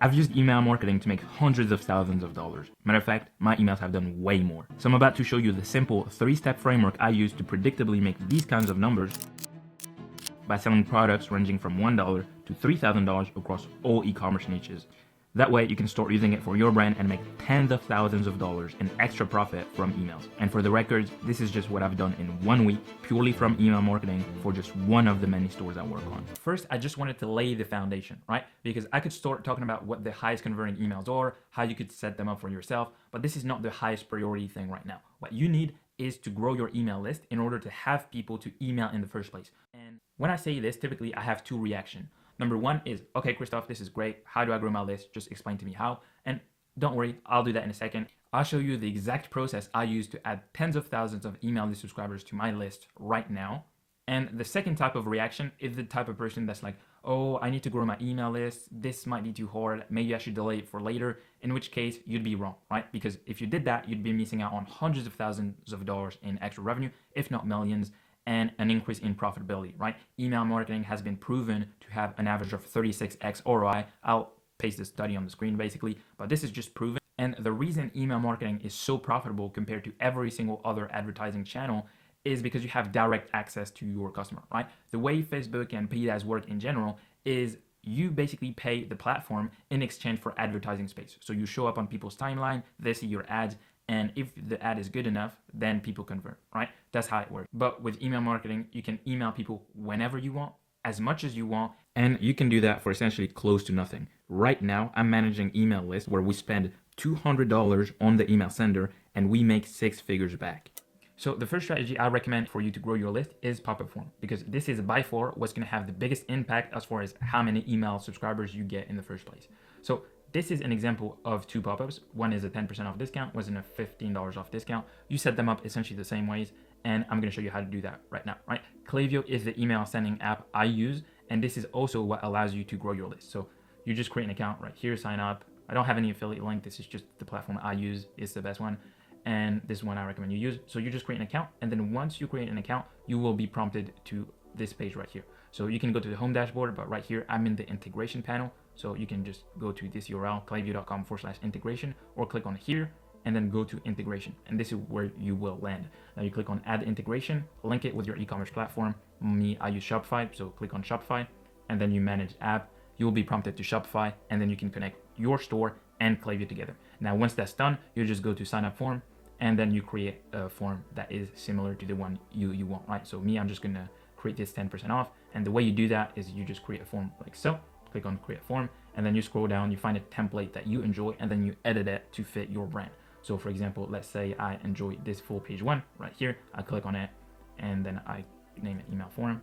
I've used email marketing to make hundreds of thousands of dollars. Matter of fact, my emails have done way more. So I'm about to show you the simple 3-step framework I use to predictably make these kinds of numbers by selling products ranging from $1 to $3,000 across all e-commerce niches. That way you can start using it for your brand and make tens of thousands of dollars in extra profit from emails. And for the record, this is just what I've done in 1 week purely from email marketing for just one of the many stores I work on. First, I just wanted to lay the foundation, right? Because I could start talking about what the highest converting emails are, how you could set them up for yourself, but this is not the highest priority thing right now. What you need is to grow your email list in order to have people to email in the first place. And when I say this, typically I have two reactions. Number one is, okay, Christophe, this is great. How do I grow my list? Just explain to me how. And don't worry, I'll do that in a second. I'll show you the exact process I use to add tens of thousands of email list subscribers to my list right now. And the second type of reaction is the type of person that's like, oh, I need to grow my email list. This might be too hard. Maybe I should delay it for later. In which case, you'd be wrong, right? Because if you did that, you'd be missing out on hundreds of thousands of dollars in extra revenue, if not millions, and an increase in profitability, right? Email marketing has been proven to have an average of 36x ROI. I'll paste the study on the screen basically, but this is just proven. And the reason email marketing is so profitable compared to every single other advertising channel is because you have direct access to your customer, right? The way Facebook and paid ads work in general is you basically pay the platform in exchange for advertising space. So you show up on people's timeline, they see your ads, and if the ad is good enough, then people convert, right? That's how it works. But with email marketing, you can email people whenever you want, as much as you want, and you can do that for essentially close to nothing. Right now, I'm managing email lists where we spend $200 on the email sender and we make 6 figures back. So the first strategy I recommend for you to grow your list is pop-up form, because this is by far what's going to have the biggest impact as far as how many email subscribers you get in the first place. So this is an example of 2 pop-ups. One is a 10% off discount, one is a $15 off discount. You set them up essentially the same ways, and I'm gonna show you how to do that right now, right? Klaviyo is the email sending app I use, and this is also what allows you to grow your list. So you just create an account right here, sign up. I don't have any affiliate link. This is just the platform I use. It's the best one, and this is one I recommend you use. So you just create an account, and then once you create an account, you will be prompted to this page right here. So you can go to the home dashboard, but right here, I'm in the integration panel. So you can just go to this URL, klaviyo.com/integration, or click on here and then go to integration. And this is where you will land. Now you click on add integration, link it with your e-commerce platform. Me, I use Shopify. So click on Shopify and then you manage app. You will be prompted to Shopify, and then you can connect your store and Klaviyo together. Now, once that's done, you just go to sign up form, and then you create a form that is similar to the one you want, right? So me, I'm just gonna create this 10% off. And the way you do that is you just create a form like so. Click on create form, and then you scroll down, you find a template that you enjoy, and then you edit it to fit your brand. So for example, let's say I enjoy this full page 1 right here. I click on it, and then I name it email form,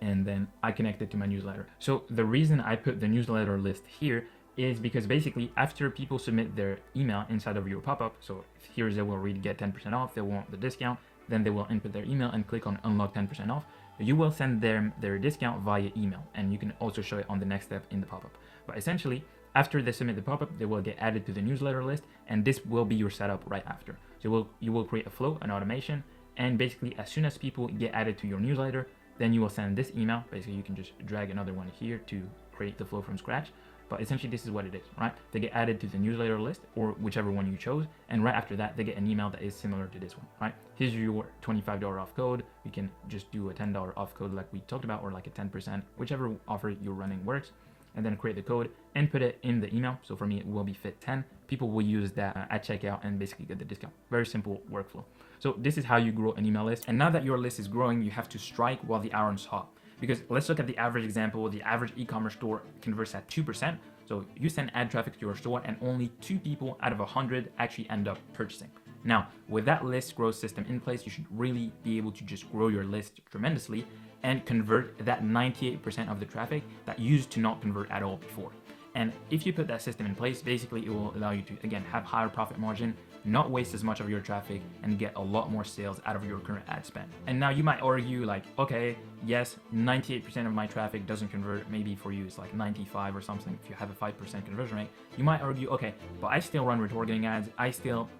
and then I connect it to my newsletter. So the reason I put the newsletter list here is because basically after people submit their email inside of your pop-up, so here they will read get 10% off, they want the discount, then they will input their email and click on unlock 10% off. You will send them their discount via email, and you can also show it on the next step in the pop-up. But essentially, after they submit the pop-up, they will get added to the newsletter list, and this will be your setup right after. So you will create a flow, an automation, and basically as soon as people get added to your newsletter, then you will send this email. Basically, you can just drag another one here to create the flow from scratch. But essentially, this is what it is, right? They get added to the newsletter list, or whichever one you chose, and right after that, they get an email that is similar to this one, right? Here's your $25 off code. You can just do a $10 off code like we talked about, or like a 10%, whichever offer you're running works, and then create the code and put it in the email. So for me, it will be fit10. People will use that at checkout and basically get the discount. Very simple workflow. So this is how you grow an email list. And now that your list is growing, you have to strike while the iron's hot. Because let's look at the average example. The average e-commerce store converts at 2%. So you send ad traffic to your store and only 2 people out of 100 actually end up purchasing. Now, with that list growth system in place, you should really be able to just grow your list tremendously and convert that 98% of the traffic that used to not convert at all before. And if you put that system in place, basically it will allow you to, again, have higher profit margin, not waste as much of your traffic, and get a lot more sales out of your current ad spend. And now you might argue like, okay, yes, 98% of my traffic doesn't convert. Maybe for you it's like 95 or something if you have a 5% conversion rate. You might argue, okay, but I still run retargeting ads. I still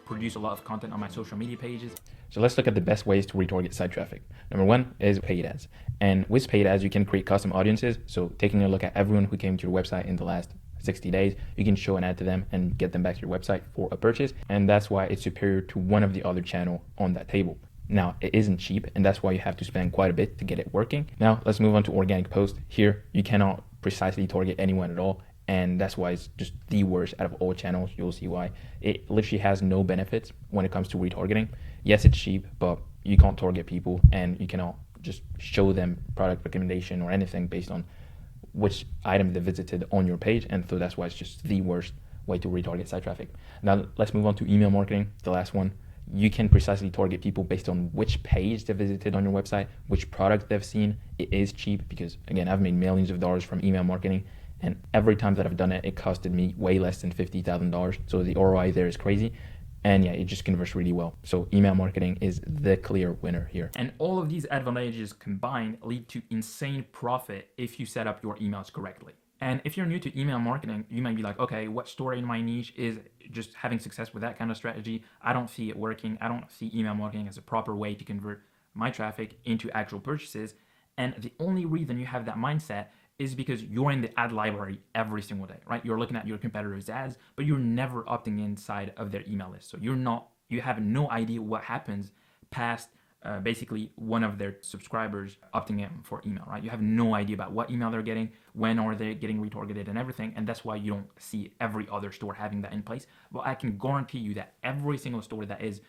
produce a lot of content on my social media pages. So let's look at the best ways to retarget site traffic. Number 1 is paid ads. And with paid ads, you can create custom audiences. So taking a look at everyone who came to your website in the last 60 days, you can show an ad to them and get them back to your website for a purchase. And that's why it's superior to one of the other channels on that table. Now, it isn't cheap, and that's why you have to spend quite a bit to get it working. Now, let's move on to organic post. Here, you cannot precisely target anyone at all, and that's why it's just the worst out of all channels. You'll see why. It literally has no benefits when it comes to retargeting. Yes, it's cheap, but you can't target people, and you cannot just show them product recommendation or anything based on which item they visited on your page. And so that's why it's just the worst way to retarget site traffic. Now, let's move on to email marketing, the last one. You can precisely target people based on which page they visited on your website, which product they've seen. It is cheap because, again, I've made millions of dollars from email marketing, and every time that I've done it, it costed me way less than $50,000. So the ROI there is crazy. And yeah, it just converts really well. So email marketing is the clear winner here. And all of these advantages combined lead to insane profit if you set up your emails correctly. And if you're new to email marketing, you might be like, okay, what store in my niche is just having success with that kind of strategy? I don't see it working. I don't see email marketing as a proper way to convert my traffic into actual purchases. And the only reason you have that mindset is because you're in the ad library every single day, right? You're looking at your competitors' ads, but you're never opting inside of their email list. So you have no idea what happens past basically one of their subscribers opting in for email, right? You have no idea about what email they're getting, when are they getting retargeted and everything. And that's why you don't see every other store having that in place. But I can guarantee you that every single store that is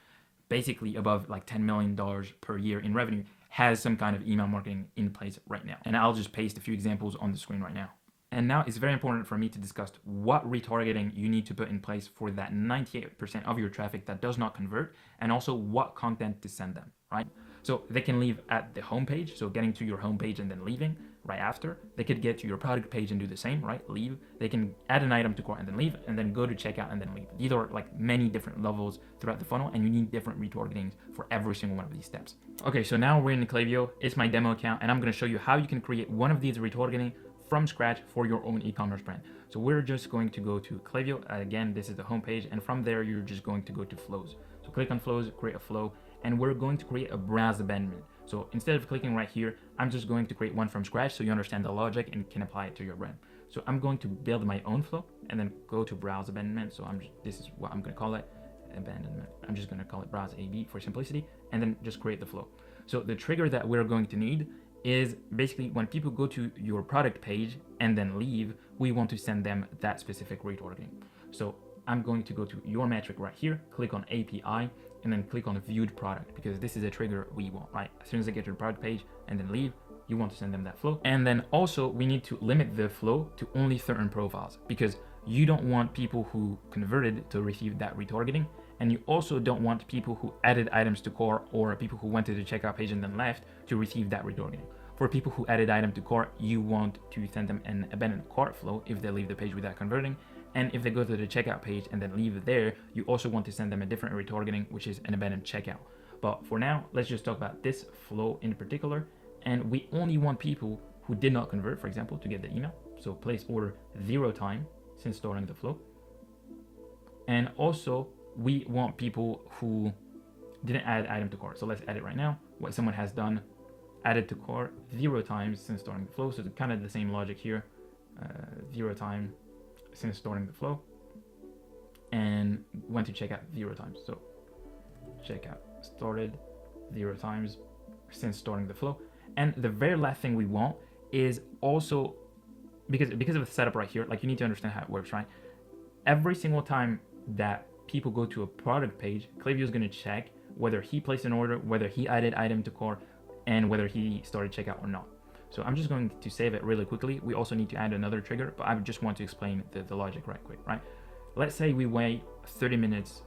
basically above like $10 million per year in revenue has some kind of email marketing in place right now. And I'll just paste a few examples on the screen right now. And now it's very important for me to discuss what retargeting you need to put in place for that 98% of your traffic that does not convert, and also what content to send them, right? So they can leave at the homepage, so getting to your homepage and then leaving right after. They could get to your product page and do the same, right? Leave. They can add an item to cart and then leave, and then go to checkout and then leave. These are like many different levels throughout the funnel, and you need different retargetings for every single one of these steps. Okay, so now we're in Klaviyo. It's my demo account, and I'm going to show you how you can create one of these retargeting from scratch for your own e-commerce brand. So we're just going to go to Klaviyo. Again, this is the homepage, and from there you're just going to go to flows. So click on flows, create a flow, and we're going to create a browse abandonment. So instead of clicking right here, I'm just going to create one from scratch so you understand the logic and can apply it to your brand. So I'm going to build my own flow and then go to browse abandonment. So this is what I'm going to call it, abandonment. I'm just going to call it browse AB for simplicity, and then just create the flow. So the trigger that we're going to need is basically when people go to your product page and then leave, we want to send them that specific retargeting. So I'm going to go to your metric right here, click on API, and then click on viewed product, because this is a trigger we want, right? As soon as they get to the product page and then leave, you want to send them that flow. And then also we need to limit the flow to only certain profiles, because you don't want people who converted to receive that retargeting. And you also don't want people who added items to cart or people who went to the checkout page and then left to receive that retargeting. For people who added item to cart, you want to send them an abandoned cart flow if they leave the page without converting. And if they go to the checkout page and then leave it there, you also want to send them a different retargeting, which is an abandoned checkout. But for now, let's just talk about this flow in particular. And we only want people who did not convert, for example, to get the email. So place order 0 time since starting the flow. And also we want people who didn't add item to cart. So let's add it right now. What someone has done, added to cart 0 times since starting the flow. So it's kind of the same logic here, 0 time since starting the flow, and went to checkout 0 times. So checkout started 0 times since starting the flow. And the very last thing we want is also, because of the setup right here, like you need to understand how it works, right? Every single time that people go to a product page, Klaviyo is going to check whether he placed an order, whether he added item to cart, and whether he started checkout or not. So I'm just going to save it really quickly. We also need to add another trigger, but I just want to explain the logic right quick, right? Let's say we wait 30 minutes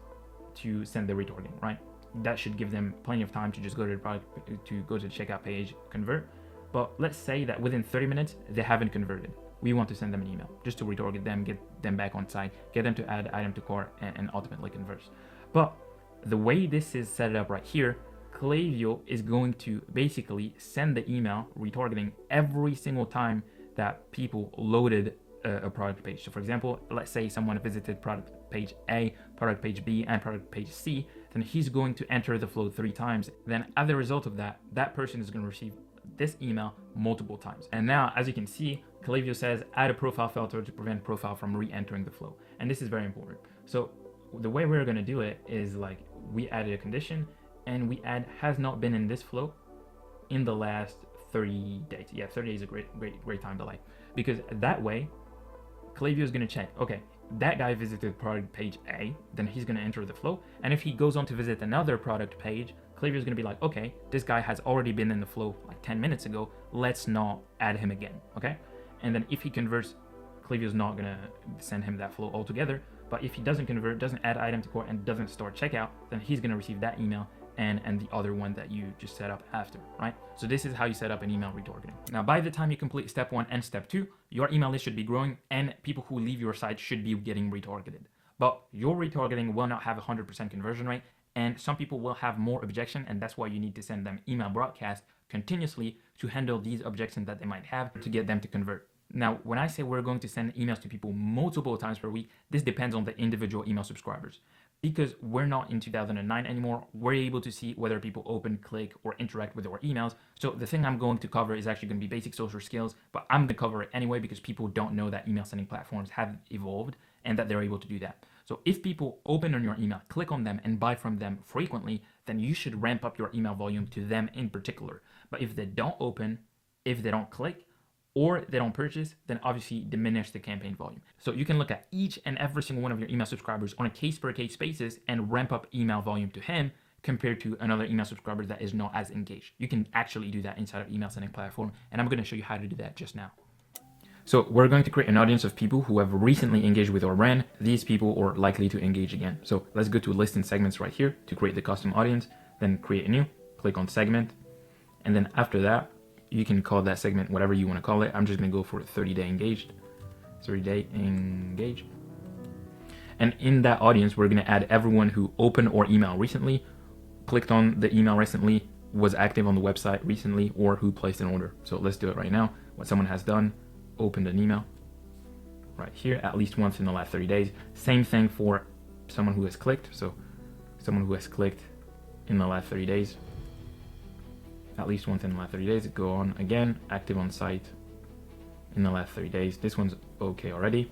to send the retargeting, right? That should give them plenty of time to just go to the product, to go to the checkout page, convert. But let's say that within 30 minutes, they haven't converted. We want to send them an email just to retarget them, get them back on site, get them to add item to cart, and ultimately convert. But the way this is set up right here, Klaviyo is going to basically send the email retargeting every single time that people loaded a product page. So for example, let's say someone visited product page A, product page B, and product page C, then he's going to enter the flow 3 times. Then as a result of that, that person is going to receive this email multiple times. And now, as you can see, Klaviyo says add a profile filter to prevent profile from re-entering the flow. And this is very important. So the way we're going to do it is like we added a condition and we add has not been in this flow in the last 30 days. Yeah, 30 days is a great time delay, because that way Klaviyo is going to check, okay, that guy visited product page A, then he's going to enter the flow. And if he goes on to visit another product page, Klaviyo is going to be like, okay, this guy has already been in the flow like 10 minutes ago. Let's not add him again. Okay. And then if he converts, Klaviyo is not going to send him that flow altogether. But if he doesn't convert, doesn't add item to cart, and doesn't start checkout, then he's going to receive that email and the other one that you just set up after, right? So this is how you set up an email retargeting. Now, by the time you complete step 1 and step 2, your email list should be growing and people who leave your site should be getting retargeted. But your retargeting will not have a 100% conversion rate, and some people will have more objection, and that's why you need to send them email broadcast continuously to handle these objections that they might have to get them to convert. Now, when I say we're going to send emails to people multiple times per week, this depends on the individual email subscribers. Because we're not in 2009 anymore, we're able to see whether people open, click, or interact with our emails. So the thing I'm going to cover is actually going to be basic social skills, but I'm going to cover it anyway because people don't know that email sending platforms have evolved and that they're able to do that. So if people open on your email, click on them, and buy from them frequently, then you should ramp up your email volume to them in particular. But if they don't open, if they don't click, or they don't purchase, then obviously diminish the campaign volume. So you can look at each and every single one of your email subscribers on a case-per-case basis and ramp up email volume to him compared to another email subscriber that is not as engaged. You can actually do that inside of email sending platform, and I'm going to show you how to do that just now. So we're going to create an audience of people who have recently engaged with our brand. These people are likely to engage again. So let's go to list and segments right here to create the custom audience, then create a new, click on segment, and then after that, you can call that segment whatever you want to call it. I'm just going to go for 30-day engaged. 30-day engaged. And in that audience, we're going to add everyone who opened or emailed recently, clicked on the email recently, was active on the website recently, or who placed an order. So let's do it right now. What someone has done, opened an email right here at least once in the last 30 days. Same thing for someone who has clicked. So someone who has clicked in the last 30 days. At least once in the last 30 days. Go on again, active on site in the last 30 days. This one's okay already.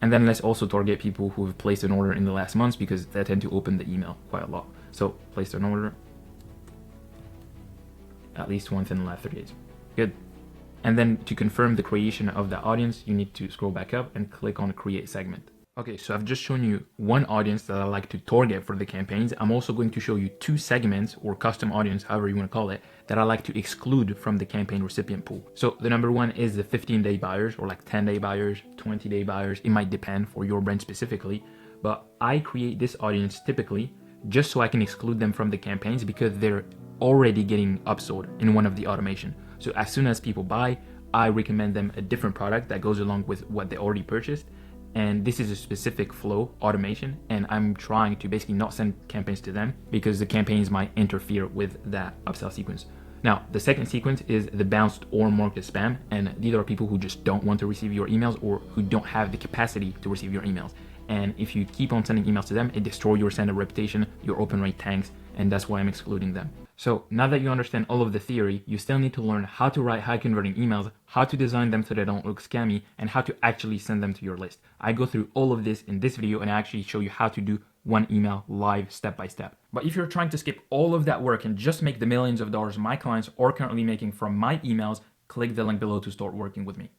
And then let's also target people who have placed an order in the last months because they tend to open the email quite a lot. So placed an order at least once in the last 30 days. Good. And then to confirm the creation of the audience, you need to scroll back up and click on create segment. Okay, so I've just shown you one audience that I like to target for the campaigns. I'm also going to show you 2 segments or custom audience, however you want to call it, that I like to exclude from the campaign recipient pool. So the number 1 is the 15-day buyers, or like 10-day buyers, 20-day buyers. It might depend for your brand specifically, but I create this audience typically just so I can exclude them from the campaigns because they're already getting upsold in one of the automation. So as soon as people buy, I recommend them a different product that goes along with what they already purchased. And this is a specific flow automation, and I'm trying to basically not send campaigns to them because the campaigns might interfere with that upsell sequence. Now, the second sequence is the bounced or marked as spam, and these are people who just don't want to receive your emails or who don't have the capacity to receive your emails. And if you keep on sending emails to them, it destroys your sender reputation, your open rate tanks, and that's why I'm excluding them. So now that you understand all of the theory, you still need to learn how to write high converting emails, how to design them so they don't look scammy, and how to actually send them to your list. I go through all of this in this video, and I actually show you how to do one email live step by step. But if you're trying to skip all of that work and just make the millions of dollars my clients are currently making from my emails, click the link below to start working with me.